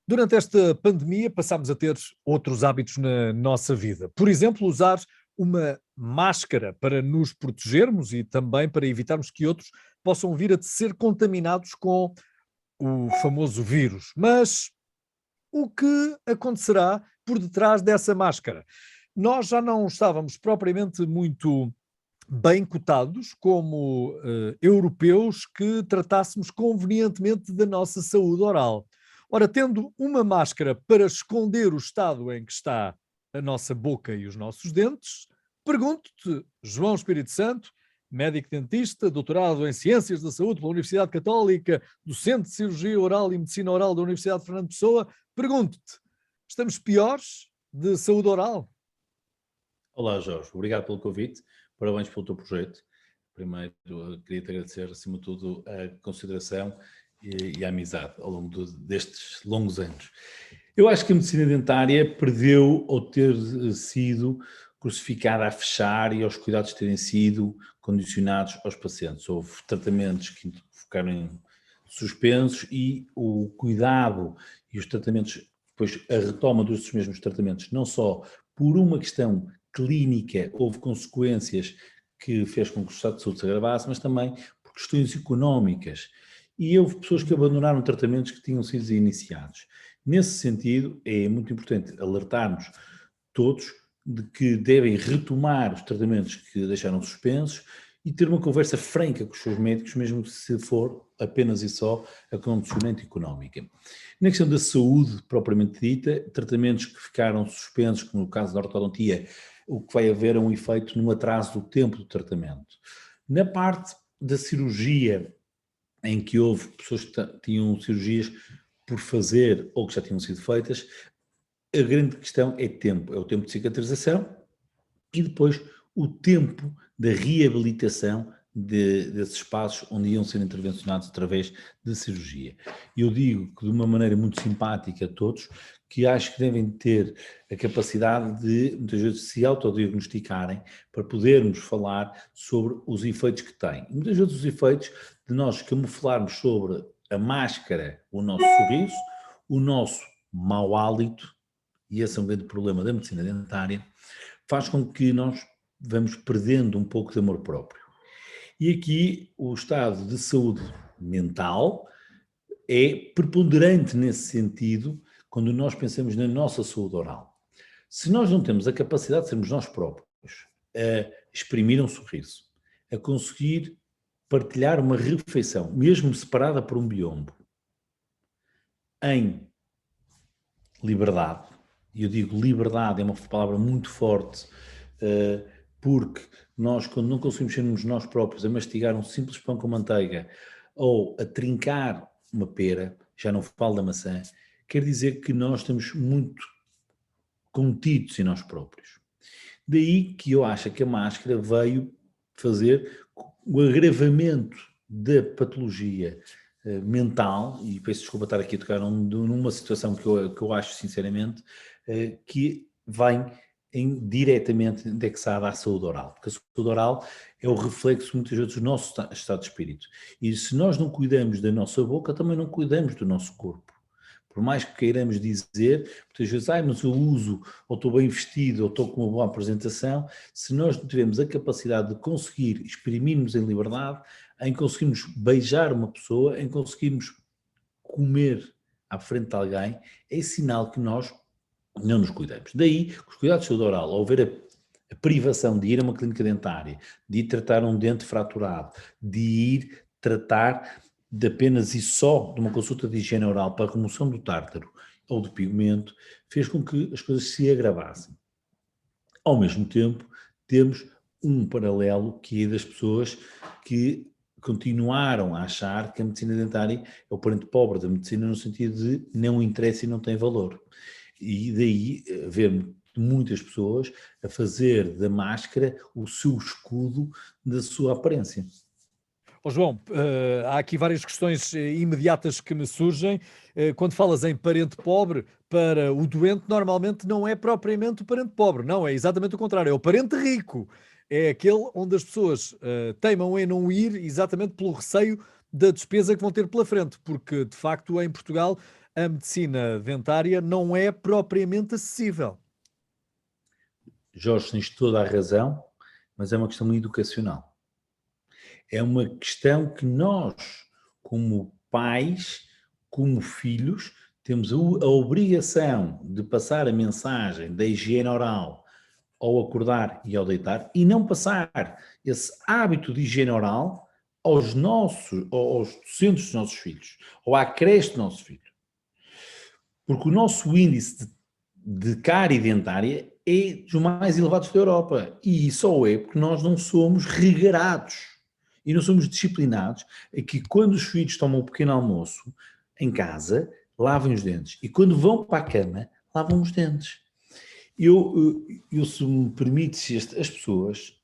Durante esta pandemia, passámos a ter outros hábitos na nossa vida. Por exemplo, usar uma máscara para nos protegermos e também para evitarmos que outros possam vir a ser contaminados com o famoso vírus. Mas o que acontecerá por detrás dessa máscara? Nós já não estávamos propriamente muito bem cotados como europeus que tratássemos convenientemente da nossa saúde oral. Ora, tendo uma máscara para esconder o estado em que está a nossa boca e os nossos dentes, pergunto-te, João Espírito Santo, médico dentista, doutorado em Ciências da Saúde pela Universidade Católica, docente de Cirurgia Oral e Medicina Oral da Universidade de Fernando Pessoa, pergunto-te, estamos piores de saúde oral? Olá, Jorge. Obrigado pelo convite. Parabéns pelo teu projeto. Primeiro, queria-te agradecer, acima de tudo, a consideração e a amizade ao longo destes longos anos. Eu acho que a medicina dentária perdeu ao ter sido crucificada a fechar e aos cuidados terem sido condicionados aos pacientes. Houve tratamentos que ficaram suspensos e o cuidado e os tratamentos, depois a retoma dos mesmos tratamentos, não só por uma questão clínica, houve consequências que fez com que o estado de saúde se agravasse, mas também por questões económicas. E houve pessoas que abandonaram tratamentos que tinham sido iniciados. Nesse sentido, é muito importante alertarmos todos de que devem retomar os tratamentos que deixaram suspensos e ter uma conversa franca com os seus médicos, mesmo se for apenas e só a condicionante económica. Na questão da saúde, propriamente dita, tratamentos que ficaram suspensos, como no caso da ortodontia, o que vai haver é um efeito no atraso do tempo do tratamento. Na parte da cirurgia, em que houve pessoas que tinham cirurgias por fazer ou que já tinham sido feitas, a grande questão é tempo, é o tempo de cicatrização e depois o tempo da reabilitação desses espaços onde iam ser intervencionados através de cirurgia. Eu digo que de uma maneira muito simpática a todos, que acho que devem ter a capacidade de, muitas vezes, se autodiagnosticarem para podermos falar sobre os efeitos que têm. E muitas vezes os efeitos de nós camuflarmos sobre a máscara o nosso sorriso, o nosso mau hálito, e esse é um grande problema da medicina dentária, faz com que nós vamos perdendo um pouco de amor próprio. E aqui o estado de saúde mental é preponderante nesse sentido quando nós pensamos na nossa saúde oral. Se nós não temos a capacidade de sermos nós próprios a exprimir um sorriso, a conseguir partilhar uma refeição, mesmo separada por um biombo, em liberdade, e eu digo liberdade é uma palavra muito forte, porque nós, quando não conseguimos sermos nós próprios a mastigar um simples pão com manteiga ou a trincar uma pera, já não falo da maçã, quer dizer que nós estamos muito contidos em nós próprios. Daí que eu acho que a máscara veio fazer o agravamento da patologia mental, e peço desculpa estar aqui a tocar numa situação que eu acho sinceramente, que vem diretamente indexada à saúde oral, porque a saúde oral é o reflexo muitas vezes do nosso estado de espírito, e se nós não cuidamos da nossa boca, também não cuidamos do nosso corpo. Por mais que queiramos dizer, muitas vezes, mas eu uso, ou estou bem vestido, ou estou com uma boa apresentação, se nós não tivermos a capacidade de conseguir exprimirmos em liberdade, em conseguirmos beijar uma pessoa, em conseguirmos comer à frente de alguém, é sinal que nós não nos cuidamos. Daí, os cuidados de saúde oral, ao ver a privação de ir a uma clínica dentária, de ir tratar um dente fraturado, de ir tratar de apenas e só de uma consulta de higiene oral para a remoção do tártaro ou do pigmento, fez com que as coisas se agravassem. Ao mesmo tempo, temos um paralelo que é das pessoas que continuaram a achar que a medicina dentária é o parente pobre da medicina no sentido de não interessa e não tem valor. E daí ver muitas pessoas a fazer da máscara o seu escudo da sua aparência. João, há aqui várias questões imediatas que me surgem. Quando falas em parente pobre, para o doente normalmente não é propriamente o parente pobre, não, é exatamente o contrário, é o parente rico. É aquele onde as pessoas teimam em não ir exatamente pelo receio da despesa que vão ter pela frente, porque de facto em Portugal a medicina dentária não é propriamente acessível. Jorge, tens toda a razão, mas é uma questão educacional. É uma questão que nós, como pais, como filhos, temos a obrigação de passar a mensagem da higiene oral ao acordar e ao deitar, e não passar esse hábito de higiene oral aos docentes dos nossos filhos, ou à creche do nosso filho. Porque o nosso índice de cárie dentária é dos mais elevados da Europa, e só é porque nós não somos regrados e não somos disciplinados a que quando os filhos tomam um pequeno almoço em casa, lavem os dentes, e quando vão para a cama, lavam os dentes. Se me permites, as pessoas,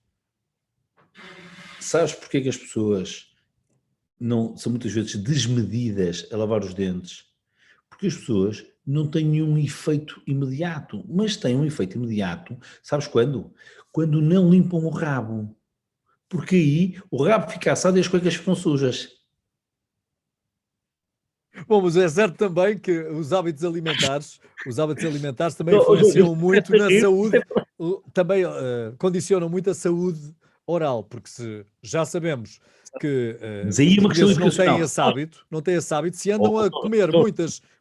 sabes porque é que as pessoas não são muitas vezes desmedidas a lavar os dentes? Porque as pessoas não têm nenhum efeito imediato, mas têm um efeito imediato, sabes quando? Quando não limpam o rabo. Porque aí o rabo fica assado e as cuecas ficam sujas. Bom, mas é certo também que os hábitos alimentares também influenciam muito na saúde, também condicionam muito a saúde oral, porque se já sabemos que Mas os aí é uma questão portugueses educacional. não têm esse hábito, se andam a comer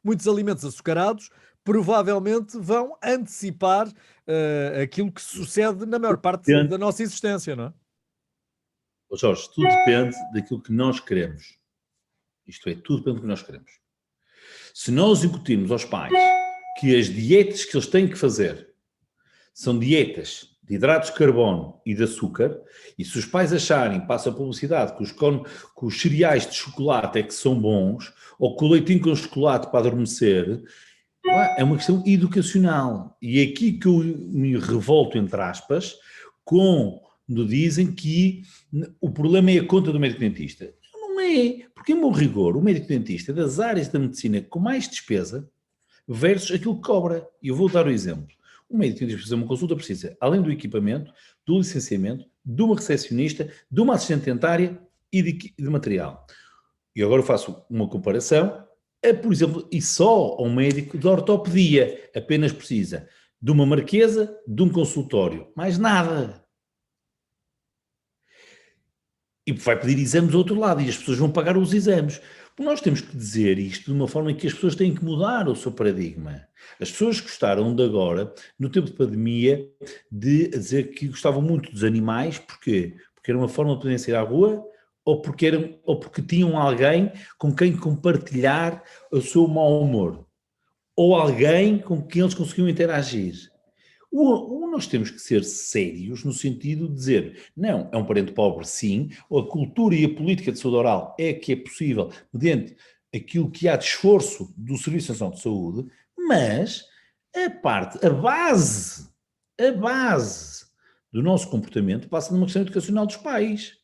muitos alimentos açucarados, provavelmente vão antecipar aquilo que sucede na maior parte da nossa existência, não é? Jorge, tudo depende daquilo que nós queremos. Isto é, tudo depende do que nós queremos. Se nós incutirmos aos pais que as dietas que eles têm que fazer são dietas de hidratos de carbono e de açúcar, e se os pais acharem, passa a publicidade, que os cereais de chocolate é que são bons, ou que o leitinho com chocolate para adormecer, é uma questão educacional. E é aqui que eu me revolto, entre aspas, quando dizem que o problema é a conta do médico dentista. Não é, porque em bom rigor, o médico dentista é das áreas da medicina com mais despesa versus aquilo que cobra. E eu vou dar o exemplo. O médico dentista fazer uma consulta precisa, além do equipamento, do licenciamento, de uma recepcionista, de uma assistente dentária e de material. E agora eu faço uma comparação, por exemplo, e só um médico de ortopedia apenas precisa de uma marquesa, de um consultório, mais nada. E vai pedir exames do outro lado, e as pessoas vão pagar os exames. Nós temos que dizer isto de uma forma em que as pessoas têm que mudar o seu paradigma. As pessoas gostaram de agora, no tempo de pandemia, de dizer que gostavam muito dos animais, porquê? Porque era uma forma de poderem sair à rua, ou porque tinham alguém com quem compartilhar o seu mau humor, ou alguém com quem eles conseguiam interagir. Nós temos que ser sérios no sentido de dizer, não, é um parente pobre sim, ou a cultura e a política de saúde oral é que é possível, mediante aquilo que há de esforço do Serviço Nacional de Saúde, mas a base do nosso comportamento passa numa questão educacional dos pais.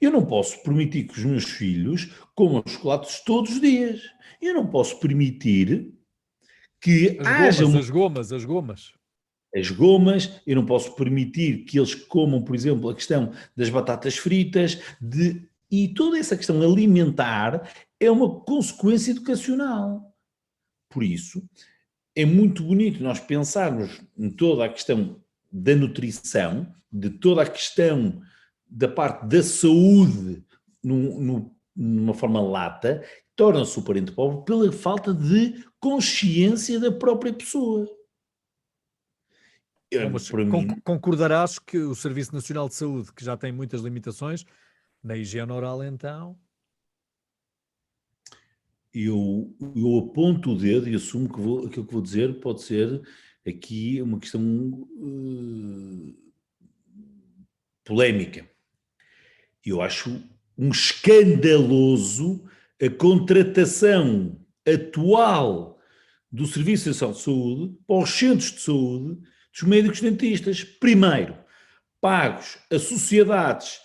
Eu não posso permitir que os meus filhos comam chocolates todos os dias. Eu não posso permitir que haja as gomas. As gomas, eu não posso permitir que eles comam, por exemplo, a questão das batatas fritas, e toda essa questão alimentar é uma consequência educacional. Por isso, é muito bonito nós pensarmos em toda a questão da nutrição, de toda a questão da parte da saúde numa forma lata, torna-se o parente pobre pela falta de consciência da própria pessoa. Concordarás que o Serviço Nacional de Saúde, que já tem muitas limitações, na higiene oral então? Eu aponto o dedo e assumo que aquilo que vou dizer pode ser aqui uma questão polémica. Eu acho um escandaloso a contratação atual do Serviço Nacional de Saúde para os centros de saúde dos médicos dentistas. Primeiro, pagos a sociedades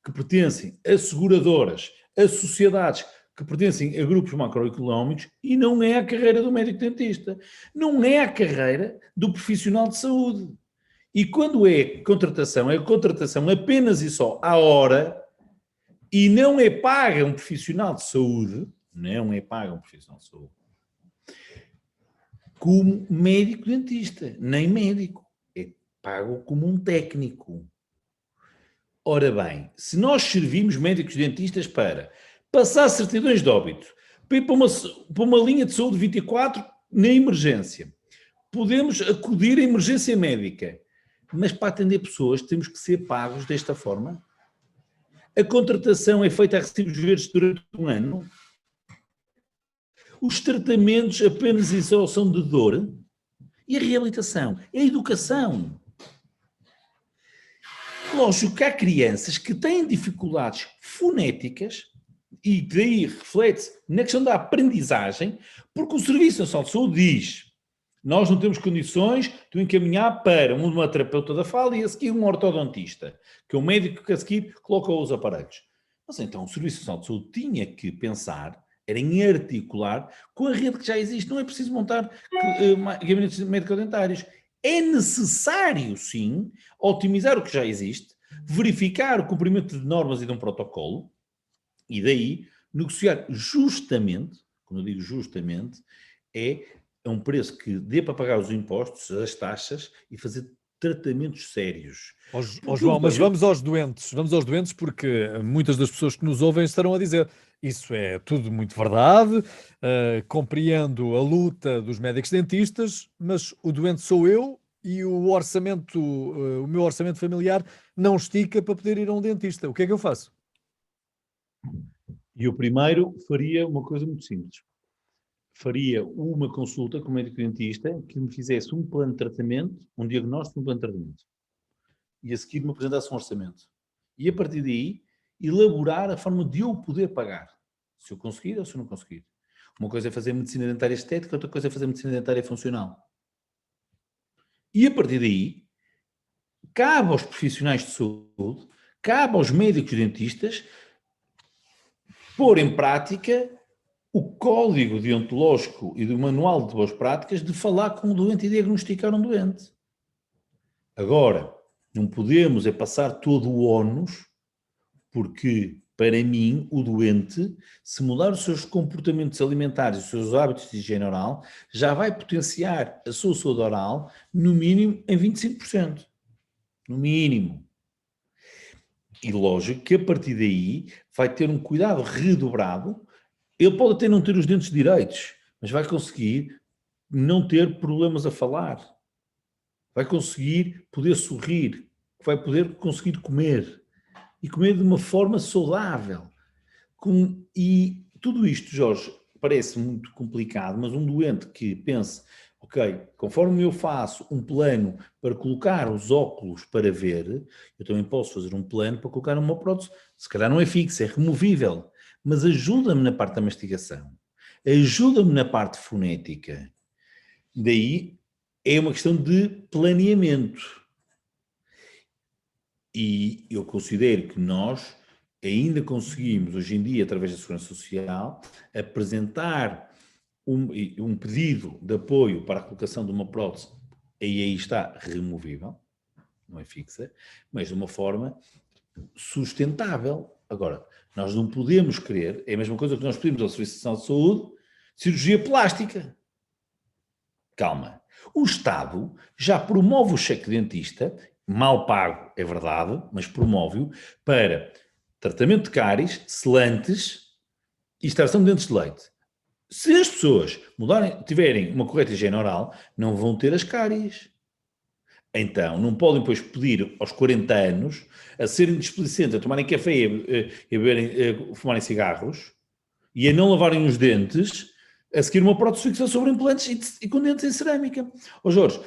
que pertencem a seguradoras, a sociedades que pertencem a grupos macroeconómicos, e não é a carreira do médico dentista, não é a carreira do profissional de saúde. E quando é contratação apenas e só à hora, e não é paga um profissional de saúde, não é pago um profissional de saúde. Como médico dentista, nem médico, é pago como um técnico. Ora bem, se nós servimos médicos dentistas para passar certidões de óbito, para ir para uma linha de saúde 24 na emergência, podemos acudir à emergência médica, mas para atender pessoas temos que ser pagos desta forma? A contratação é feita a recibos verdes durante um ano? Os tratamentos apenas e só são de dor? E a reabilitação? É a educação. Lógico que há crianças que têm dificuldades fonéticas e daí reflete-se na questão da aprendizagem, porque o Serviço Nacional de Saúde diz: nós não temos condições de o encaminhar para uma terapeuta da fala e a seguir um ortodontista, que é um médico que a seguir coloca os aparelhos. Mas então o Serviço Nacional de Saúde tinha que pensar, era em articular com a rede que já existe. Não é preciso montar gabinetes médico-dentários. É necessário, sim, otimizar o que já existe, verificar o cumprimento de normas e de um protocolo, e daí negociar justamente, quando eu digo justamente, é um preço que dê para pagar os impostos, as taxas e fazer tratamentos sérios. João, mas vamos aos doentes porque muitas das pessoas que nos ouvem estarão a dizer: isso é tudo muito verdade, compreendo a luta dos médicos dentistas, mas o doente sou eu e o meu orçamento familiar não estica para poder ir a um dentista. O que é que eu faço? E o primeiro faria uma coisa muito simples. Faria uma consulta com o médico dentista que me fizesse um plano de tratamento, um diagnóstico, um plano de tratamento. E a seguir me apresentasse um orçamento. E a partir daí, elaborar a forma de eu poder pagar. Se eu conseguir ou se eu não conseguir. Uma coisa é fazer medicina dentária estética, outra coisa é fazer medicina dentária funcional. E a partir daí, cabe aos profissionais de saúde, cabe aos médicos dentistas, pôr em prática o código deontológico e do manual de boas práticas de falar com o doente e diagnosticar um doente. Agora, não podemos é passar todo o ónus, porque, para mim, o doente, se mudar os seus comportamentos alimentares, os seus hábitos de higiene oral, já vai potenciar a sua saúde oral, no mínimo, em 25%. No mínimo. E lógico que, a partir daí, vai ter um cuidado redobrado. Ele pode até não ter os dentes direitos, mas vai conseguir não ter problemas a falar. Vai conseguir poder sorrir, vai poder conseguir comer. E comer de uma forma saudável. E tudo isto, Jorge, parece muito complicado, mas um doente que pense: ok, conforme eu faço um plano para colocar os óculos para ver, eu também posso fazer um plano para colocar uma prótese. Se calhar não é fixa, é removível, mas ajuda-me na parte da mastigação, ajuda-me na parte fonética. Daí é uma questão de planeamento. E eu considero que nós ainda conseguimos, hoje em dia, através da Segurança Social, apresentar um pedido de apoio para a colocação de uma prótese, e aí está removível, não é fixa, mas de uma forma sustentável. Agora, nós não podemos querer, é a mesma coisa que nós pedimos ao Serviço Nacional de Saúde, cirurgia plástica. Calma. O Estado já promove o cheque dentista, mal pago, é verdade, mas promove-o para tratamento de cáries, selantes e extração de dentes de leite. Se as pessoas tiverem uma correta higiene oral, não vão ter as cáries. Então, não podem depois pedir aos 40 anos a serem displicentes, a tomarem café e a fumarem cigarros e a não lavarem os dentes, a seguir uma prótese fixa sobre implantes e com dentes em cerâmica. Ó Jorge,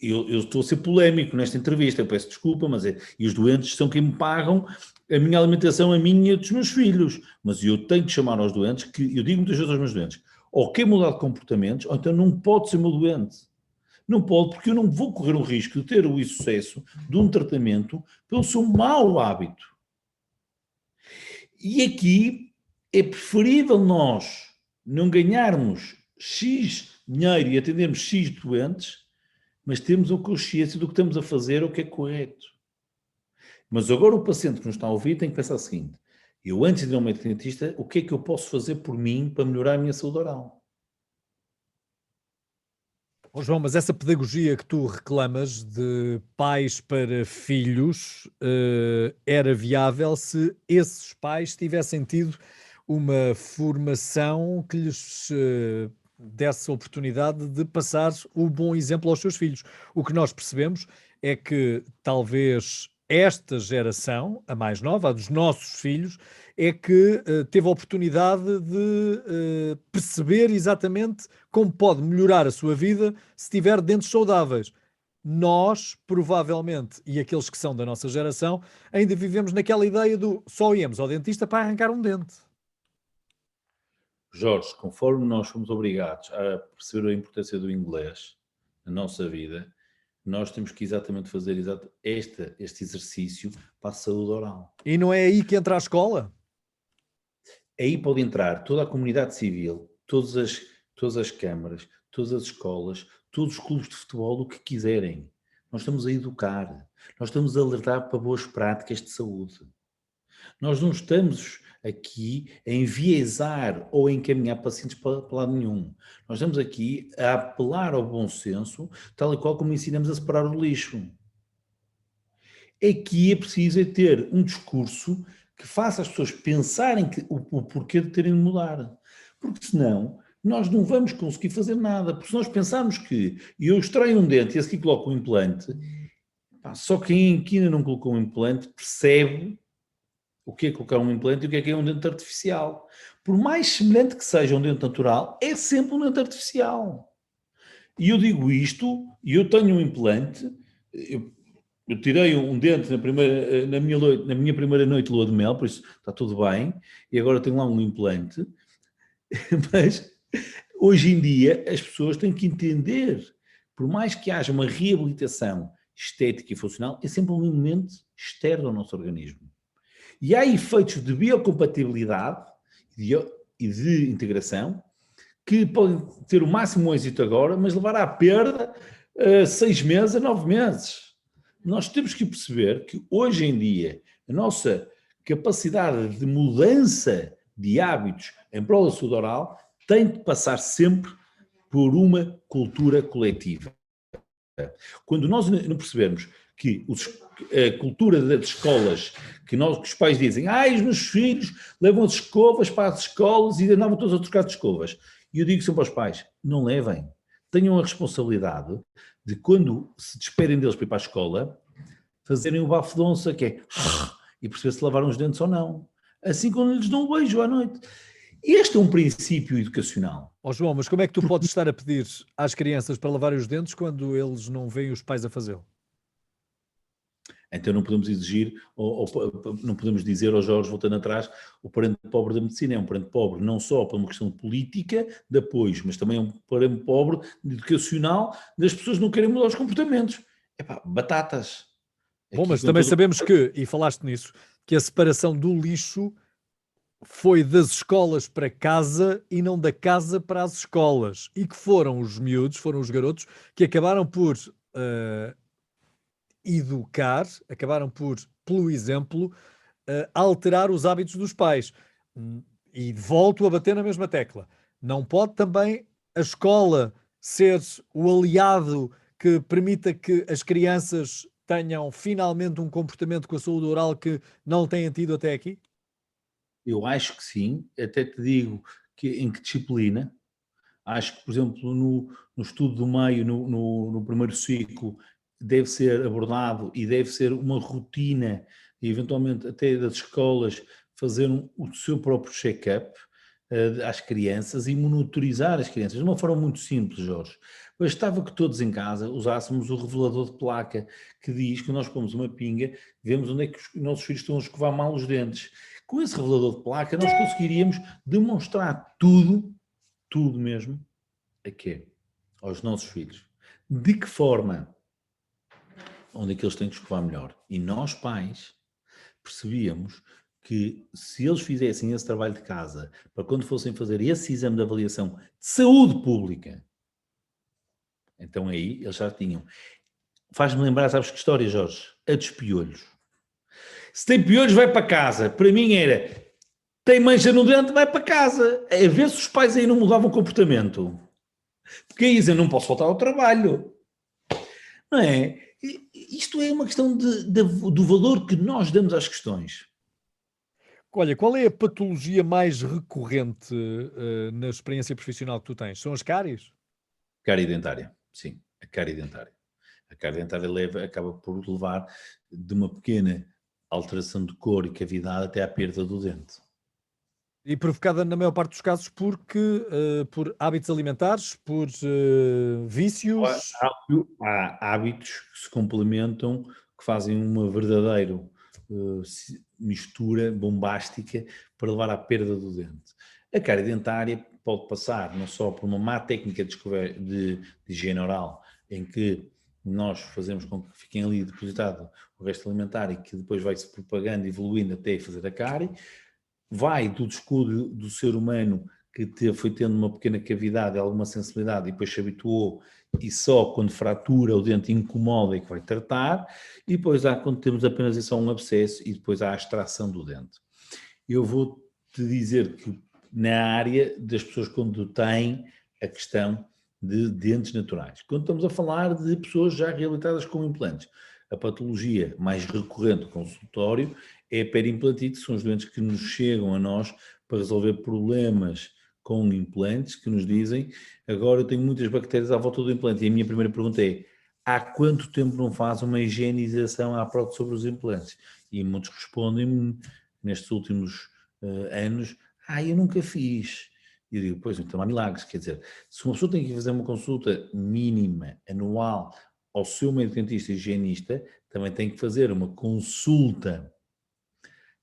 eu estou a ser polémico nesta entrevista, eu peço desculpa, mas e os doentes são quem me pagam a minha alimentação, a minha e a dos meus filhos. Mas eu tenho que chamar aos doentes, que eu digo muitas vezes aos meus doentes, ou quer mudar de comportamentos, ou então não pode ser meu doente. Não pode, porque eu não vou correr o risco de ter o insucesso de um tratamento pelo seu mau hábito. E aqui é preferível nós não ganharmos X dinheiro e atendermos X doentes, mas termos a consciência do que estamos a fazer, o que é correto. Mas agora o paciente que nos está a ouvir tem que pensar o seguinte: Eu, antes de ir ao médico dentista, o que é que eu posso fazer por mim para melhorar a minha saúde oral? Ó João, mas essa pedagogia que tu reclamas de pais para filhos, era viável se esses pais tivessem tido uma formação que lhes, desse a oportunidade de passar o bom exemplo aos seus filhos. O que nós percebemos é que talvez esta geração, a mais nova, a dos nossos filhos, é que, teve a oportunidade de, perceber exatamente como pode melhorar a sua vida se tiver dentes saudáveis. Nós, provavelmente, e aqueles que são da nossa geração, ainda vivemos naquela ideia do só íamos ao dentista para arrancar um dente. Jorge, conforme nós fomos obrigados a perceber a importância do inglês na nossa vida, nós temos que exatamente fazer este exercício para a saúde oral. E não é aí que entra a escola? Aí pode entrar toda a comunidade civil, todas as câmaras, todas as escolas, todos os clubes de futebol, o que quiserem. Nós estamos a educar, nós estamos a alertar para boas práticas de saúde. Nós não estamos aqui a enviesar ou a encaminhar pacientes para lado nenhum. Nós estamos aqui a apelar ao bom senso, tal e qual como ensinamos a separar o lixo. Aqui é preciso ter um discurso que faça as pessoas pensarem o porquê de terem de mudar. Porque senão nós não vamos conseguir fazer nada. Porque se nós pensarmos que eu extraio um dente e esse aqui coloco um implante, só quem ainda não colocou um implante percebe o que é colocar um implante e o que é um dente artificial. Por mais semelhante que seja um dente natural, é sempre um dente artificial. E eu digo isto, e eu tenho um implante, eu tirei um dente na minha primeira noite de lua de mel, por isso está tudo bem, e agora tenho lá um implante, mas hoje em dia as pessoas têm que entender, por mais que haja uma reabilitação estética e funcional, é sempre um elemento externo ao nosso organismo. E há efeitos de biocompatibilidade e de integração que podem ter o máximo êxito agora, mas levar à perda 6 meses a 9 meses. Nós temos que perceber que hoje em dia a nossa capacidade de mudança de hábitos em prol da saúde oral tem de passar sempre por uma cultura coletiva. Quando nós não percebermos que a cultura das escolas, que os pais dizem, os meus filhos levam as escovas para as escolas e andavam todos a trocar de escovas. E eu digo sempre aos pais, não levem. Tenham a responsabilidade de, quando se despedem deles para ir para a escola, fazerem o bafo de onça, que é e perceber se lavaram os dentes ou não. Assim, quando lhes dão um beijo à noite. Este é um princípio educacional. João, mas como é que tu podes estar a pedir às crianças para lavarem os dentes quando eles não veem os pais a fazê-lo? Então não podemos exigir, ou não podemos dizer ao Jorge, voltando atrás, o parente pobre da medicina é um parente pobre não só por uma questão política, de apoios, mas também é um parente pobre educacional, das pessoas não querem mudar os comportamentos. Batatas. Bom, mas também sabemos que, e falaste nisso, que a separação do lixo foi das escolas para casa e não da casa para as escolas. E que foram os miúdos, foram os garotos, que acabaram por educar, acabaram por, pelo exemplo, alterar os hábitos dos pais. E volto a bater na mesma tecla. Não pode também a escola ser o aliado que permita que as crianças tenham finalmente um comportamento com a saúde oral que não têm tido até aqui? Eu acho que sim, até te digo que em que disciplina. Acho que, por exemplo, no estudo do meio, no primeiro ciclo, deve ser abordado e deve ser uma rotina, e eventualmente até das escolas, fazer o seu próprio check-up às crianças e monitorizar as crianças. De uma forma muito simples, Jorge. Bastava que todos em casa usássemos o revelador de placa que diz que nós pomos uma pinga, vemos onde é que os nossos filhos estão a escovar mal os dentes. Com esse revelador de placa nós conseguiríamos demonstrar tudo mesmo, a quê? Aos nossos filhos. De que forma? Onde é que eles têm que escovar melhor? E nós, pais, percebíamos que se eles fizessem esse trabalho de casa, para quando fossem fazer esse exame de avaliação de saúde pública, então aí eles já tinham. Faz-me lembrar, sabes que história, Jorge? A dos piolhos. Se tem piolhos, vai para casa. Para mim era, tem mancha no dente, vai para casa. A ver se os pais aí não mudavam o comportamento. Porque aí dizem, não posso faltar ao trabalho. Não é? Isto é uma questão do valor que nós damos às questões. Olha, qual é a patologia mais recorrente, na experiência profissional que tu tens? São as cáries? Cárie dentária, sim, a cárie dentária. A cárie dentária acaba por levar de uma pequena alteração de cor e cavidade até à perda do dente. E provocada na maior parte dos casos por hábitos alimentares, por, vícios? Há hábitos que se complementam, que fazem uma verdadeira mistura bombástica para levar à perda do dente. A cárie dentária pode passar não só por uma má técnica de higiene oral, em que nós fazemos com que fiquem ali depositado o resto alimentar e que depois vai-se propagando, evoluindo até fazer a cárie, vai do descuido do ser humano que foi tendo uma pequena cavidade, alguma sensibilidade e depois se habituou e só quando fratura o dente incomoda é que vai tratar, e depois há quando temos apenas só um abscesso e depois há a extração do dente. Eu vou-te dizer que na área das pessoas quando têm a questão de dentes naturais, quando estamos a falar de pessoas já reabilitadas com implantes, a patologia mais recorrente do consultório é a periimplantite, são os doentes que nos chegam a nós para resolver problemas com implantes, que nos dizem, agora eu tenho muitas bactérias à volta do implante, e a minha primeira pergunta é, há quanto tempo não faz uma higienização à prótese sobre os implantes? E muitos respondem nestes últimos anos, eu nunca fiz. E eu digo, pois, então há milagres, quer dizer, se uma pessoa tem que fazer uma consulta mínima, anual, ao seu médico dentista higienista, também tem que fazer uma consulta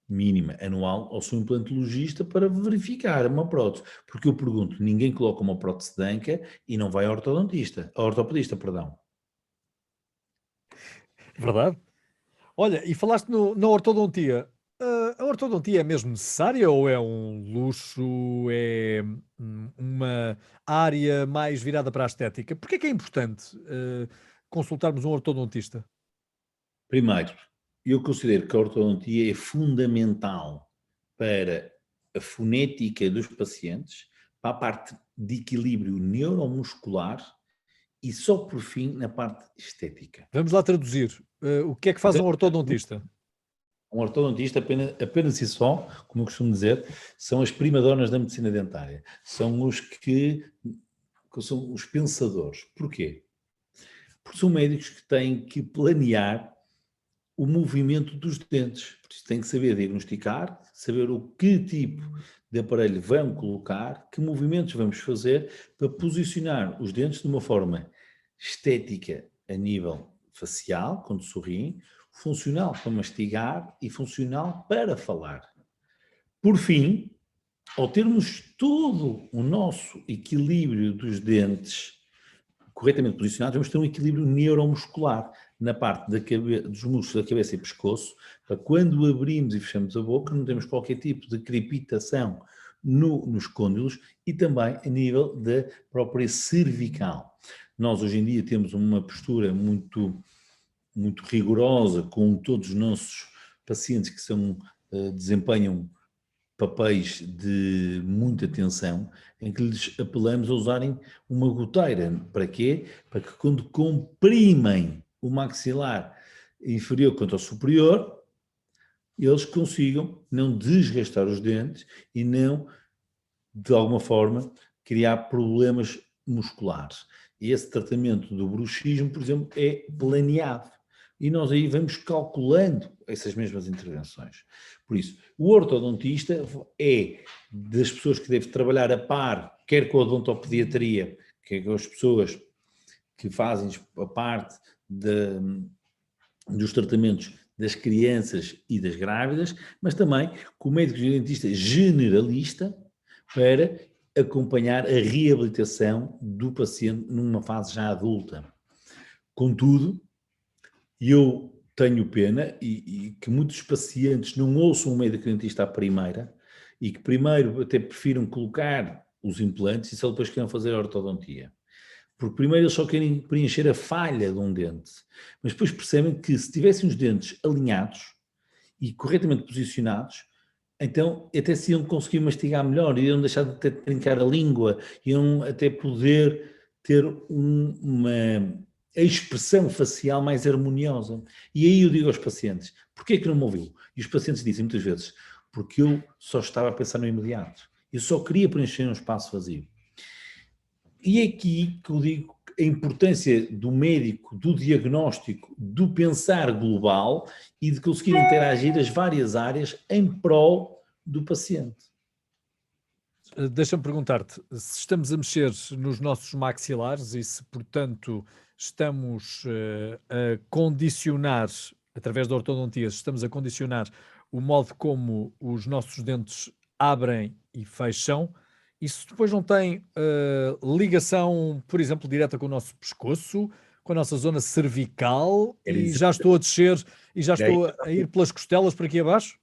mínima anual ao seu implantologista para verificar uma prótese. Porque eu pergunto, ninguém coloca uma prótese de anca e não vai ao ortopedista, perdão. Verdade. Olha, e falaste na ortodontia. A ortodontia é mesmo necessária ou é um luxo, é uma área mais virada para a estética? Porquê é que é importante, consultarmos um ortodontista? Primeiro, eu considero que a ortodontia é fundamental para a fonética dos pacientes, para a parte de equilíbrio neuromuscular e só por fim na parte estética. Vamos lá traduzir. O que é que faz Então, um ortodontista? um ortodontista apenas e só, como eu costumo dizer, são as primadonnas da medicina dentária. São os que são os pensadores. Porquê? Porque são médicos que têm que planear o movimento dos dentes. Por isso tem que saber diagnosticar, saber o que tipo de aparelho vamos colocar, que movimentos vamos fazer para posicionar os dentes de uma forma estética a nível facial, quando sorriem, funcional para mastigar e funcional para falar. Por fim, ao termos todo o nosso equilíbrio dos dentes corretamente posicionados, vamos ter um equilíbrio neuromuscular na parte dos músculos da cabeça e pescoço, para quando abrimos e fechamos a boca, não temos qualquer tipo de crepitação nos côndilos e também a nível da própria cervical. Nós hoje em dia temos uma postura muito, muito rigorosa com todos os nossos pacientes que desempenham papéis de muita tensão, em que lhes apelamos a usarem uma goteira. Para quê? Para que quando comprimem o maxilar inferior contra o superior, eles consigam não desgastar os dentes e não, de alguma forma, criar problemas musculares. E esse tratamento do bruxismo, por exemplo, é planeado. E nós aí vamos calculando essas mesmas intervenções. Por isso, o ortodontista é das pessoas que deve trabalhar a par, quer com a odontopediatria, quer com as pessoas que fazem a parte dos tratamentos das crianças e das grávidas, mas também com o médico dentista generalista para acompanhar a reabilitação do paciente numa fase já adulta. Contudo, eu tenho pena e que muitos pacientes não ouçam o médico dentista à primeira e que primeiro até prefiram colocar os implantes e só depois queiram fazer a ortodontia. Porque primeiro eles só querem preencher a falha de um dente, mas depois percebem que se tivessem os dentes alinhados e corretamente posicionados, Então, até se iam conseguir mastigar melhor, iam deixar de ter de trincar a língua, iam até poder ter uma expressão facial mais harmoniosa. E aí eu digo aos pacientes, porquê que não me ouviu? E os pacientes dizem muitas vezes, porque eu só estava a pensar no imediato. Eu só queria preencher um espaço vazio. E é aqui que eu digo a importância do médico, do diagnóstico, do pensar global e de conseguir interagir as várias áreas em prol do paciente. Deixa-me perguntar-te se estamos a mexer nos nossos maxilares e se, portanto, estamos a condicionar, através da ortodontia, se estamos a condicionar o modo como os nossos dentes abrem e fecham. Isso depois não tem ligação, por exemplo, direta com o nosso pescoço, com a nossa zona cervical Era, e já estou a descer e já aí, estou a ir pelas costelas por aqui abaixo?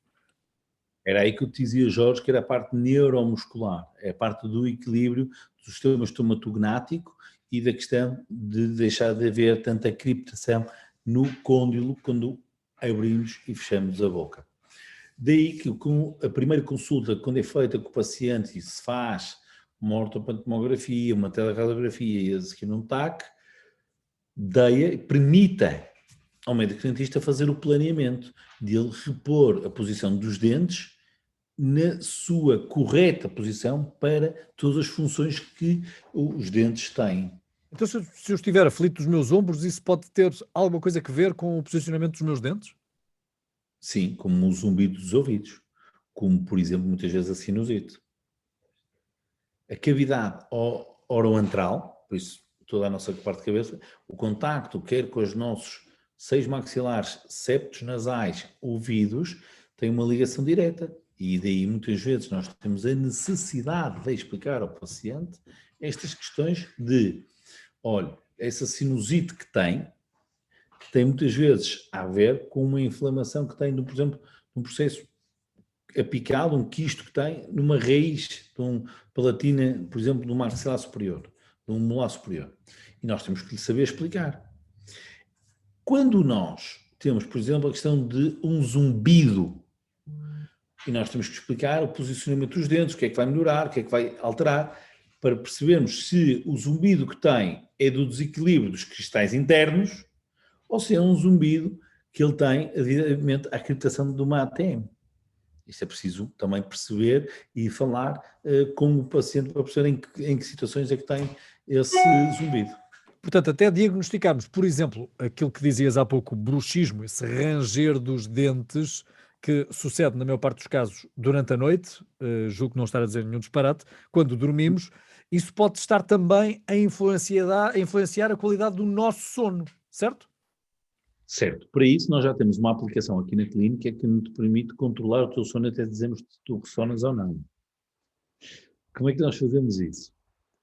era aí que eu te dizia, Jorge, que era a parte neuromuscular, é a parte do equilíbrio do sistema estomatognático e da questão de deixar de haver tanta criptação no côndilo quando abrimos e fechamos a boca. Daí que com a primeira consulta, quando é feita com o paciente e se faz uma ortopantomografia, uma teleradiografia e a seguir um TAC, permita ao médico dentista fazer o planeamento de ele repor a posição dos dentes na sua correta posição para todas as funções que os dentes têm. Então, se eu estiver aflito dos meus ombros, isso pode ter alguma coisa a ver com o posicionamento dos meus dentes? Sim, como o zumbido dos ouvidos, como, por exemplo, muitas vezes a sinusite. A cavidade oroantral, por isso toda a nossa parte de cabeça, o contacto quer com os nossos seios maxilares, septos nasais, ouvidos, tem uma ligação direta. E daí muitas vezes nós temos a necessidade de explicar ao paciente estas questões de, olha, essa sinusite que tem muitas vezes a ver com uma inflamação que tem, por exemplo, num processo apical, um quisto que tem numa raiz de um palatina, por exemplo, de um maxilar superior, de um molar superior. E nós temos que lhe saber explicar. Quando nós temos, por exemplo, a questão de um zumbido, e nós temos que explicar o posicionamento dos dentes, o que é que vai melhorar, o que é que vai alterar, para percebermos se o zumbido que tem é do desequilíbrio dos cristais internos ou se é um zumbido que ele tem devidamente à criptação de uma ATM. Isto é preciso também perceber e falar com o paciente para perceber em que situações é que tem esse zumbido. Portanto, até diagnosticarmos, por exemplo, aquilo que dizias há pouco, o bruxismo, esse ranger dos dentes, que sucede, na maior parte dos casos, durante a noite, julgo não estar a dizer nenhum disparate, quando dormimos, isso pode estar também a influenciar a qualidade do nosso sono, certo? Certo. Para isso, nós já temos uma aplicação aqui na clínica que nos permite controlar o teu sono até dizemos se tu ressonas ou não. Como é que nós fazemos isso?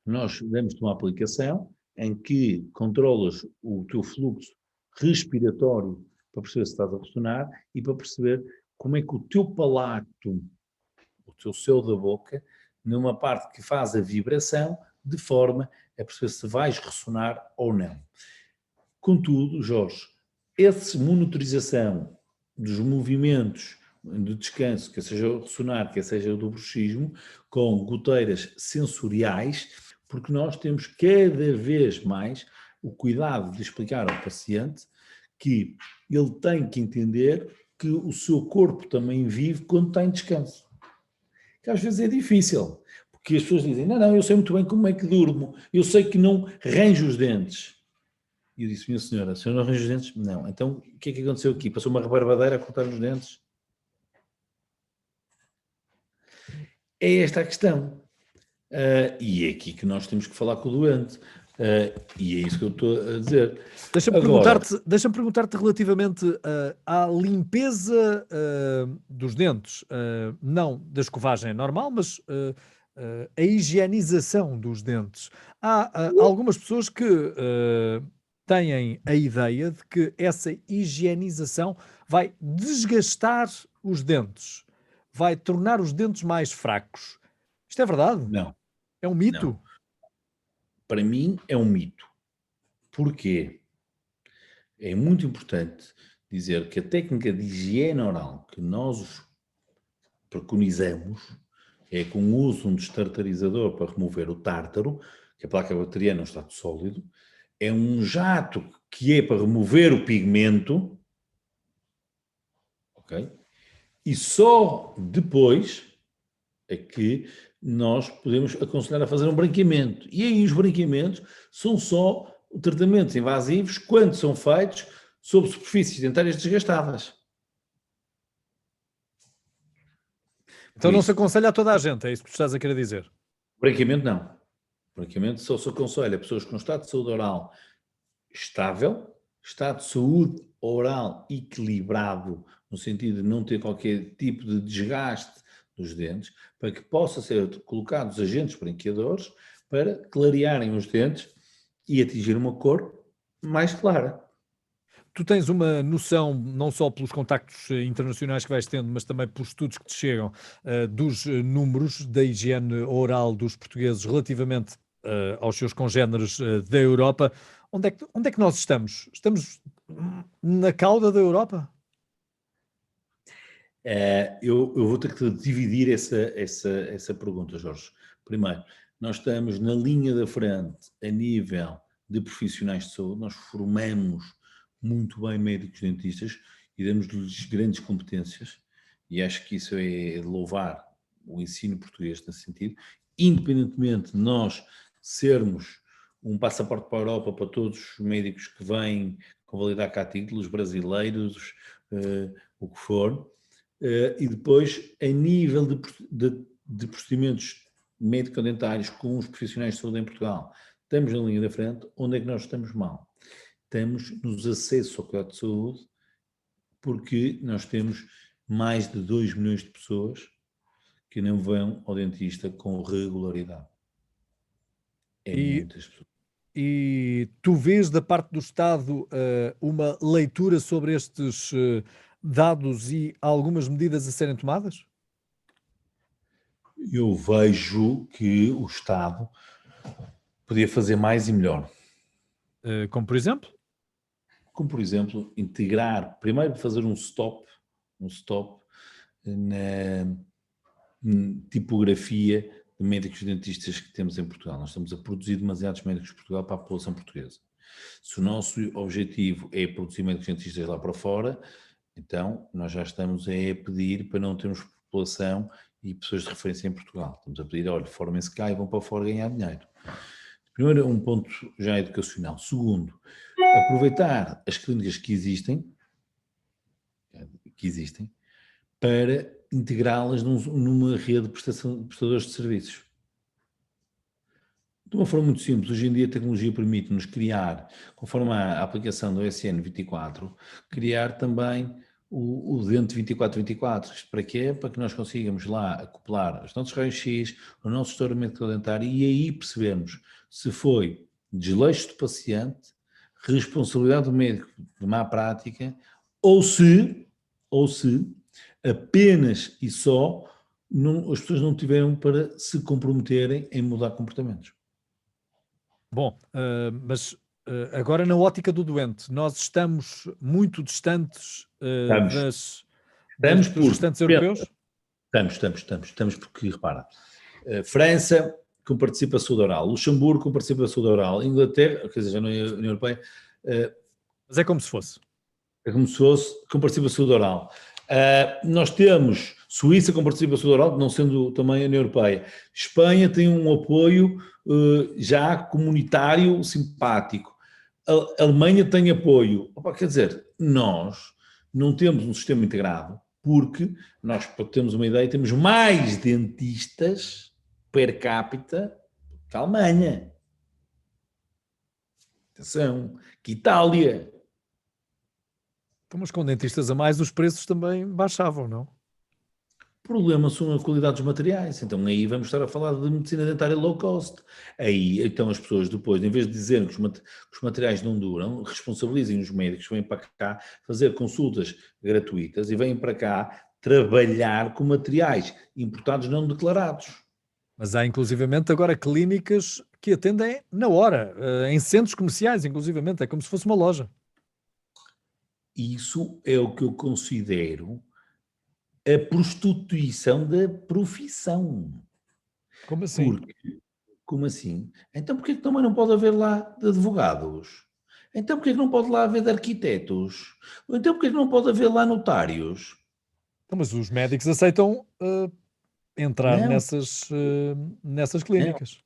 Nós damos-te uma aplicação em que controlas o teu fluxo respiratório para perceber se estás a ressonar e para perceber como é que o teu palato, o teu céu da boca, numa parte que faz a vibração, de forma a perceber se vais ressonar ou não. Contudo, Jorge, essa monitorização dos movimentos de descanso, quer seja o ressonar, quer seja o do bruxismo, com goteiras sensoriais, porque nós temos cada vez mais o cuidado de explicar ao paciente que ele tem que entender que o seu corpo também vive quando está em descanso. Que às vezes é difícil, porque as pessoas dizem, não, eu sei muito bem como é que durmo, eu sei que não ranjo os dentes. E eu disse, minha senhora, a senhora não arranja os dentes? Não. Então, o que é que aconteceu aqui? Passou uma rebarbadeira a cortar os dentes? É esta a questão. E é aqui que nós temos que falar com o doente. E é isso que eu estou a dizer. Deixa-me perguntar-te relativamente à limpeza dos dentes, não da escovagem normal, mas a higienização dos dentes. Há algumas pessoas que têm a ideia de que essa higienização vai desgastar os dentes, vai tornar os dentes mais fracos. Isto é verdade? Não, É um não. mito? Para mim é um mito. Porquê? É muito importante dizer que a técnica de higiene oral que nós preconizamos é com o uso de um destartarizador para remover o tártaro, que a placa bacteriana é um estado sólido, é um jato que é para remover o pigmento, ok? E só depois é que nós podemos aconselhar a fazer um branqueamento. E aí os branqueamentos são só tratamentos invasivos quando são feitos sobre superfícies dentárias desgastadas. Então Por não se isso, aconselha a toda a gente, é isso que tu estás a querer dizer. branqueamento não. Branqueamento só se aconselha a pessoas com estado de saúde oral estável, estado de saúde oral equilibrado, no sentido de não ter qualquer tipo de desgaste dos dentes, para que possa ser colocados agentes branqueadores para clarearem os dentes e atingir uma cor mais clara. Tu tens uma noção, não só pelos contactos internacionais que vais tendo, mas também pelos estudos que te chegam, dos números da higiene oral dos portugueses relativamente aos seus congéneres da Europa. Onde é que nós estamos? Estamos na cauda da Europa? Eu vou ter que dividir essa pergunta, Jorge. Primeiro, nós estamos na linha da frente a nível de profissionais de saúde, nós formamos muito bem médicos dentistas e damos-lhes grandes competências, e acho que isso é de louvar o ensino português nesse sentido, independentemente de nós sermos um passaporte para a Europa para todos os médicos que vêm convalidar cá títulos, brasileiros, o que for. E depois, a nível de procedimentos médico-dentários com os profissionais de saúde em Portugal, estamos na linha da frente. Onde é que nós estamos mal? Estamos nos acessos ao cuidado de saúde, porque nós temos mais de 2 milhões de pessoas que não vão ao dentista com regularidade. É E, muitas pessoas. e tu vês da parte do Estado uma leitura sobre estes dados e algumas medidas a serem tomadas? Eu vejo que o Estado podia fazer mais e melhor. Como por exemplo? Como, por exemplo, integrar, primeiro fazer um stop na tipografia de médicos dentistas que temos em Portugal. Nós estamos a produzir demasiados médicos de Portugal para a população portuguesa. Se o nosso objetivo é produzir médicos dentistas lá para fora, então nós já estamos a pedir para não termos população e pessoas de referência em Portugal. Estamos a pedir, olha, formem-se cá e vão para fora ganhar dinheiro. Primeiro, um ponto já educacional. Segundo, aproveitar as clínicas que existem para integrá-las numa rede de prestadores de serviços. De uma forma muito simples, hoje em dia a tecnologia permite-nos criar, conforme a aplicação do SN24, criar também o dente 2424. Isto para quê? Para que nós consigamos lá acoplar os nossos raios-x, o nosso histórico médico-dentário e aí percebermos se foi desleixo do paciente, responsabilidade do médico de má prática, ou se apenas e só as pessoas não tiveram para se comprometerem em mudar comportamentos. Bom, mas agora na ótica do doente, nós estamos muito distantes Estamos dos restantes europeus? Estamos porque, repara, França com participação oral, Luxemburgo com participação oral, Inglaterra, quer dizer, já não é a União Europeia, mas é como se fosse. É como se fosse com participação oral. Nós temos Suíça com participação oral, não sendo também a União Europeia. Espanha tem um apoio já comunitário simpático. A Alemanha tem apoio. Opa, quer dizer, nós não temos um sistema integrado porque nós, para termos uma ideia, temos mais dentistas per capita que a Alemanha. Atenção, que Itália. Então, mas com dentistas a mais, os preços também baixavam, não? O problema são a qualidade dos materiais. Então aí vamos estar a falar de medicina dentária low cost. Aí, então as pessoas depois, em vez de dizerem que os materiais não duram, responsabilizem os médicos, vêm para cá fazer consultas gratuitas e vêm para cá trabalhar com materiais importados não declarados. Mas há inclusivamente agora clínicas que atendem na hora, em centros comerciais, inclusivamente, é como se fosse uma loja. Isso é o que eu considero a prostituição da profissão. Como assim? Como assim? Então porquê que também não pode haver lá de advogados? Então porquê que não pode lá haver de arquitetos? Então porquê que não pode haver lá notários? Então, mas os médicos aceitam entrar Não, nessas não, clínicas.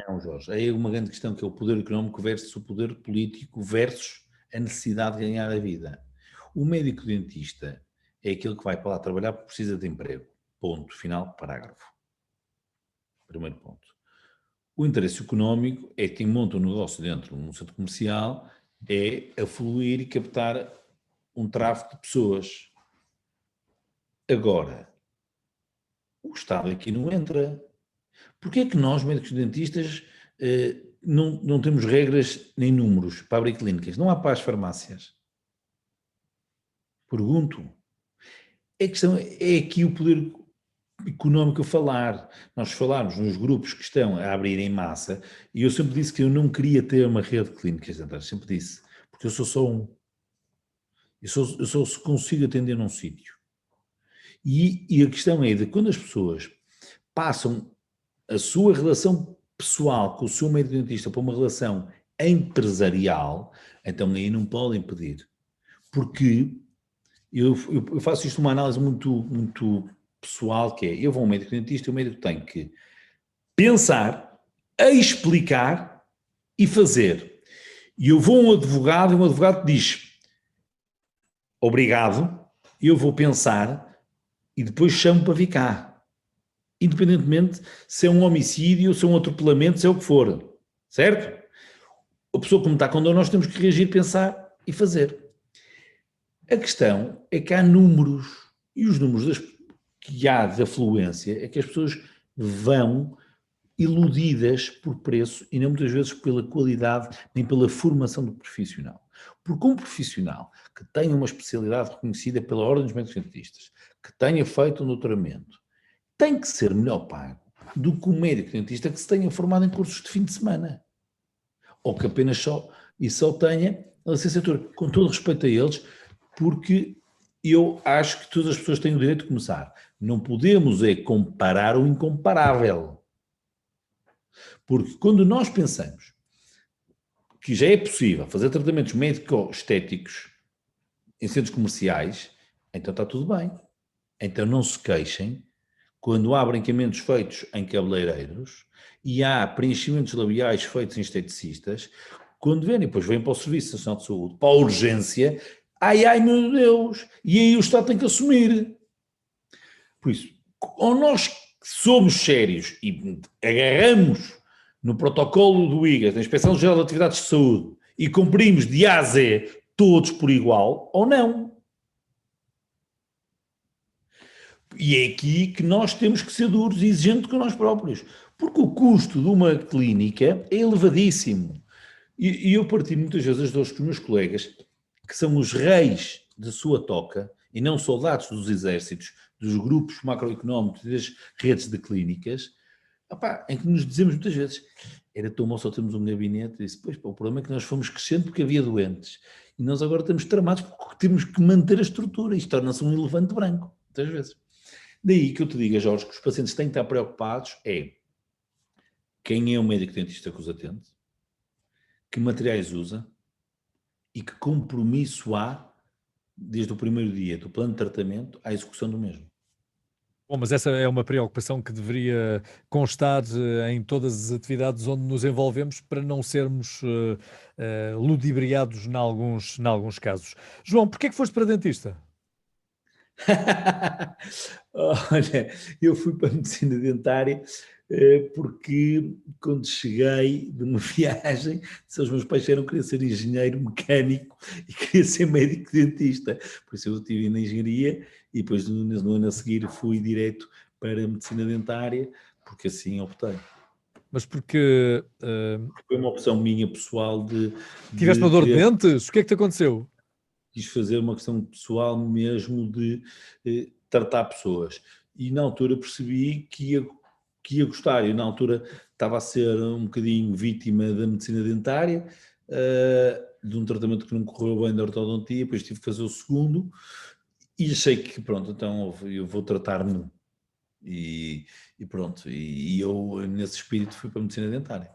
não, Jorge. Aí é uma grande questão que é o poder económico versus o poder político versus a necessidade de ganhar a vida. O médico dentista é aquele que vai para lá trabalhar porque precisa de emprego. Ponto. Final, parágrafo. Primeiro ponto. O interesse económico é quem monta um negócio dentro de um centro comercial é afluir e captar um tráfego de pessoas. Agora, o Estado aqui não entra. Porquê é que nós, médicos dentistas, não temos regras nem números para abrir clínicas? Não há para as farmácias. Pergunto. A questão é aqui o poder económico a falar. Nós falarmos nos grupos que estão a abrir em massa, e eu sempre disse que eu não queria ter uma rede de clínicas dentárias, sempre disse, porque eu sou só um. Eu só consigo atender num sítio. E a questão é de quando as pessoas passam a sua relação pessoal com o seu médico dentista para uma relação empresarial, então aí não podem pedir. Porque eu faço isto uma análise muito pessoal, que é, eu vou a um médico dentista e o médico tem que pensar, explicar e fazer. E eu vou a um advogado e um advogado diz obrigado, eu vou pensar e depois chamo para vir cá. Independentemente se é um homicídio, se é um atropelamento, se é o que for. Certo? A pessoa como está com dor, nós temos que reagir, pensar e fazer. A questão é que há números, e os números que há de afluência é que as pessoas vão iludidas por preço e não muitas vezes pela qualidade nem pela formação do profissional. Porque um profissional que tenha uma especialidade reconhecida pela Ordem dos Médicos Dentistas, que tenha feito um doutoramento, tem que ser melhor pago do que um médico dentista que se tenha formado em cursos de fim de semana. Ou que apenas só tenha a licenciatura. Com todo respeito a eles, porque eu acho que todas as pessoas têm o direito de começar. Não podemos comparar o incomparável. Porque quando nós pensamos que já é possível fazer tratamentos médico-estéticos em centros comerciais, então está tudo bem. Então não se queixem quando há branqueamentos feitos em cabeleireiros e há preenchimentos labiais feitos em esteticistas, quando vêm, depois vêm para o Serviço Nacional de Saúde, para a urgência, ai meu Deus, e aí o Estado tem que assumir. Por isso, ou nós somos sérios e agarramos no protocolo do IGAS, na Inspeção Geral de Atividades de Saúde, e cumprimos de A a Z todos por igual, ou não. E é aqui que nós temos que ser duros e exigentes com nós próprios, porque o custo de uma clínica é elevadíssimo. E eu partilho muitas vezes as dores com os meus colegas, que são os reis de sua toca, e não soldados dos exércitos, dos grupos macroeconómicos e das redes de clínicas, em que nos dizemos muitas vezes, era tão bom só termos um gabinete, e disse, pois, o problema é que nós fomos crescendo porque havia doentes, e nós agora estamos tramados porque temos que manter a estrutura, isto torna-se um elefante branco, muitas vezes. Daí que eu te diga, Jorge, que os pacientes têm que estar preocupados quem é o médico dentista que os atende, que materiais usa e que compromisso há desde o primeiro dia do plano de tratamento à execução do mesmo. Bom, mas essa é uma preocupação que deveria constar em todas as atividades onde nos envolvemos para não sermos ludibriados em alguns casos. João, porquê é que foste para dentista? Olha, eu fui para a medicina dentária porque quando cheguei de uma viagem, se os meus pais disseram que queria ser engenheiro mecânico e queria ser médico dentista. Por isso eu estive na engenharia e depois no ano a seguir fui direto para a medicina dentária, porque assim optei. Mas porque Foi uma opção minha pessoal tiveste uma dor de querer, dentes? O que é que te aconteceu? quis fazer uma questão pessoal mesmo de tratar pessoas. E na altura percebi que ia gostar. Eu na altura estava a ser um bocadinho vítima da medicina dentária, de um tratamento que não correu bem da ortodontia, depois tive que fazer o segundo, E achei que, pronto, então eu vou tratar-me e pronto. E eu, nesse espírito, fui para a medicina dentária.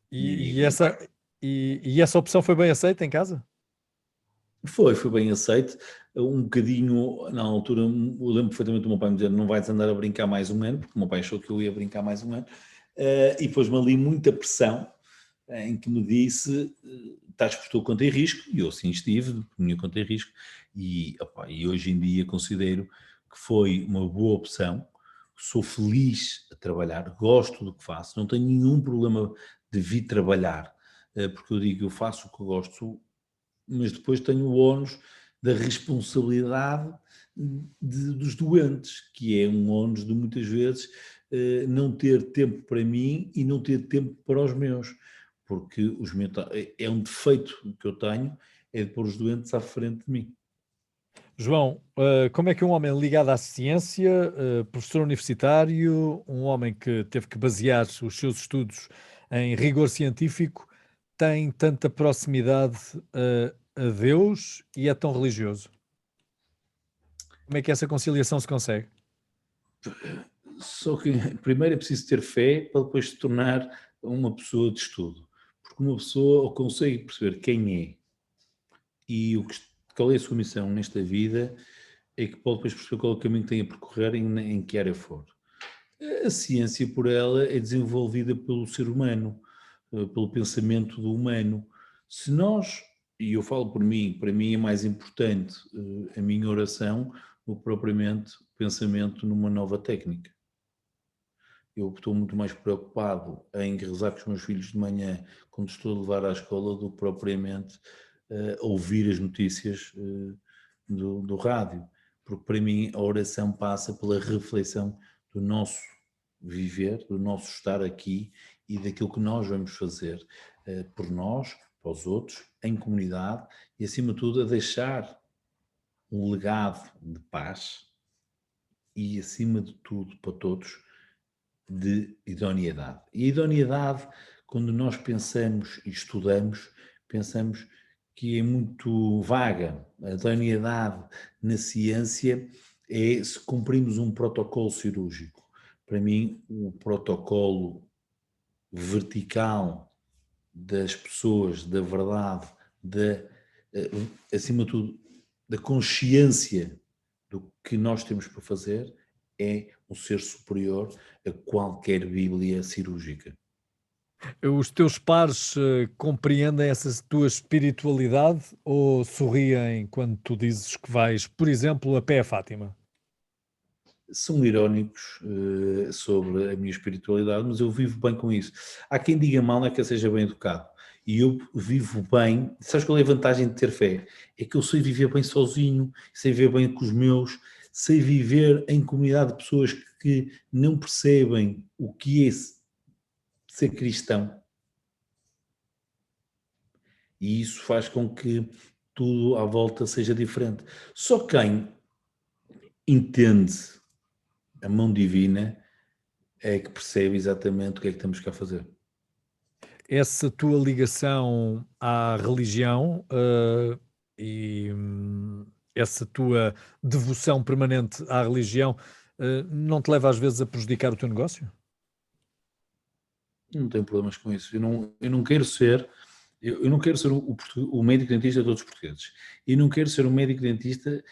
E, E, e essa, e essa opção foi bem aceita em casa? foi bem aceito. Um bocadinho, na altura, eu lembro perfeitamente do meu pai me dizer: não vais andar a brincar mais um ano, porque o meu pai achou que eu ia brincar mais um ano. E pôs-me ali muita pressão, em que me disse: estás por tua conta e risco, e eu sim estive, por minha conta e risco, e hoje em dia considero que foi uma boa opção. Sou feliz a trabalhar, gosto do que faço, não tenho nenhum problema de vir trabalhar, porque eu digo: eu faço o que eu gosto, mas depois tenho o ónus da responsabilidade dos doentes, que é um ónus de muitas vezes não ter tempo para mim e não ter tempo para os meus, porque é um defeito que eu tenho, é de pôr os doentes à frente de mim. João, como é que um homem ligado à ciência, professor universitário, um homem que teve que basear os seus estudos em rigor científico, tem tanta proximidade a Deus e é tão religioso? Como é que essa conciliação se consegue? Só que primeiro é preciso ter fé para depois se tornar uma pessoa de estudo, porque uma pessoa consegue perceber quem é e qual é a sua missão nesta vida, é que pode depois perceber qual é o caminho que tem a percorrer em que área for. A ciência, por ela, é desenvolvida pelo ser humano, pelo pensamento do humano. Se nós, e eu falo por mim, para mim é mais importante a minha oração do que propriamente o pensamento numa nova técnica. Eu estou muito mais preocupado em rezar com os meus filhos de manhã quando estou a levar à escola do que propriamente ouvir as notícias do rádio, porque para mim a oração passa pela reflexão do nosso viver, do nosso estar aqui e daquilo que nós vamos fazer por nós, para os outros, em comunidade e acima de tudo a deixar um legado de paz e acima de tudo para todos de idoneidade. E a idoneidade, quando nós pensamos e estudamos, pensamos que é muito vaga. A idoneidade na ciência é se cumprimos um protocolo cirúrgico. Para mim, o protocolo vertical das pessoas, da verdade, acima de tudo, da consciência do que nós temos para fazer, é um ser superior a qualquer bíblia cirúrgica. Os teus pares compreendem essa tua espiritualidade ou sorriem quando tu dizes que vais, por exemplo, a pé a Fátima? São irónicos sobre a minha espiritualidade, mas eu vivo bem com isso. Há quem diga mal, não é que eu seja bem educado. E eu vivo bem. Sabes qual é a vantagem de ter fé? É que eu sei viver bem sozinho, sei viver bem com os meus, sei viver em comunidade de pessoas que não percebem o que é ser cristão. E isso faz com que tudo à volta seja diferente. Só quem entende a mão divina é que percebe exatamente o que é que estamos cá a fazer. Essa tua ligação à religião, e, essa tua devoção permanente à religião, não te leva às vezes a prejudicar o teu negócio? Não tenho problemas com isso. Eu não quero ser, eu não quero ser o médico dentista de todos os portugueses. E não quero ser o médico dentista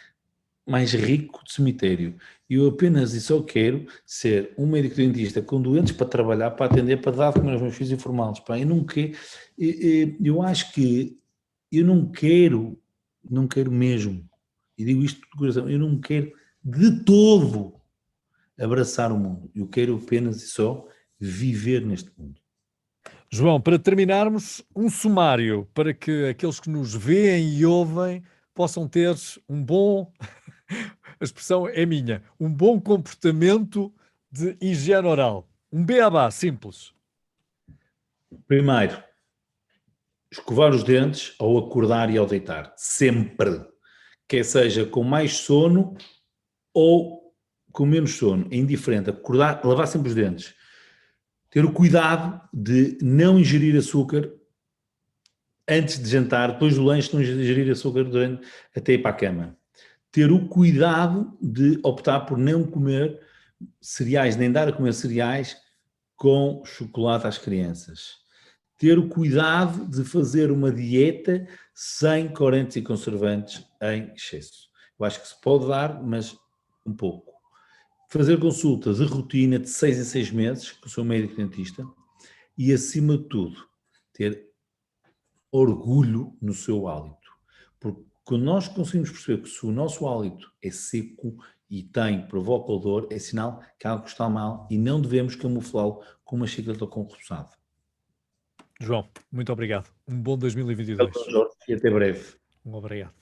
mais rico de cemitério. Eu apenas e só quero ser um médico dentista com doentes para trabalhar, para atender, para dar de comer aos meus filhos e informá-los. Pá. Eu não quero, eu acho que eu não quero mesmo, e digo isto de coração, eu não quero de todo abraçar o mundo. Eu quero apenas e só viver neste mundo. João, para terminarmos, um sumário para que aqueles que nos veem e ouvem possam ter um bom, a expressão é minha, um bom comportamento de higiene oral. Um beabá simples. Primeiro, escovar os dentes ao acordar e ao deitar. Sempre. Quer seja com mais sono ou com menos sono. É indiferente. Acordar, lavar sempre os dentes. Ter o cuidado de não ingerir açúcar antes de jantar, depois do lanche, não ingerir açúcar até ir para a cama. ter o cuidado de optar por não comer cereais, nem dar a comer cereais com chocolate às crianças. Ter o cuidado de fazer uma dieta sem corantes e conservantes em excesso. Eu acho que se pode dar, mas um pouco. Fazer consultas de rotina de 6 em 6 meses com o seu médico dentista e, acima de tudo, ter orgulho no seu hálito. Porque quando nós conseguimos perceber que se o nosso hálito é seco e provoca odor, é sinal que algo está mal e não devemos camuflá-lo com uma chiclete ou com um roçado. João, muito obrigado. Um bom 2022. E até breve. Obrigado.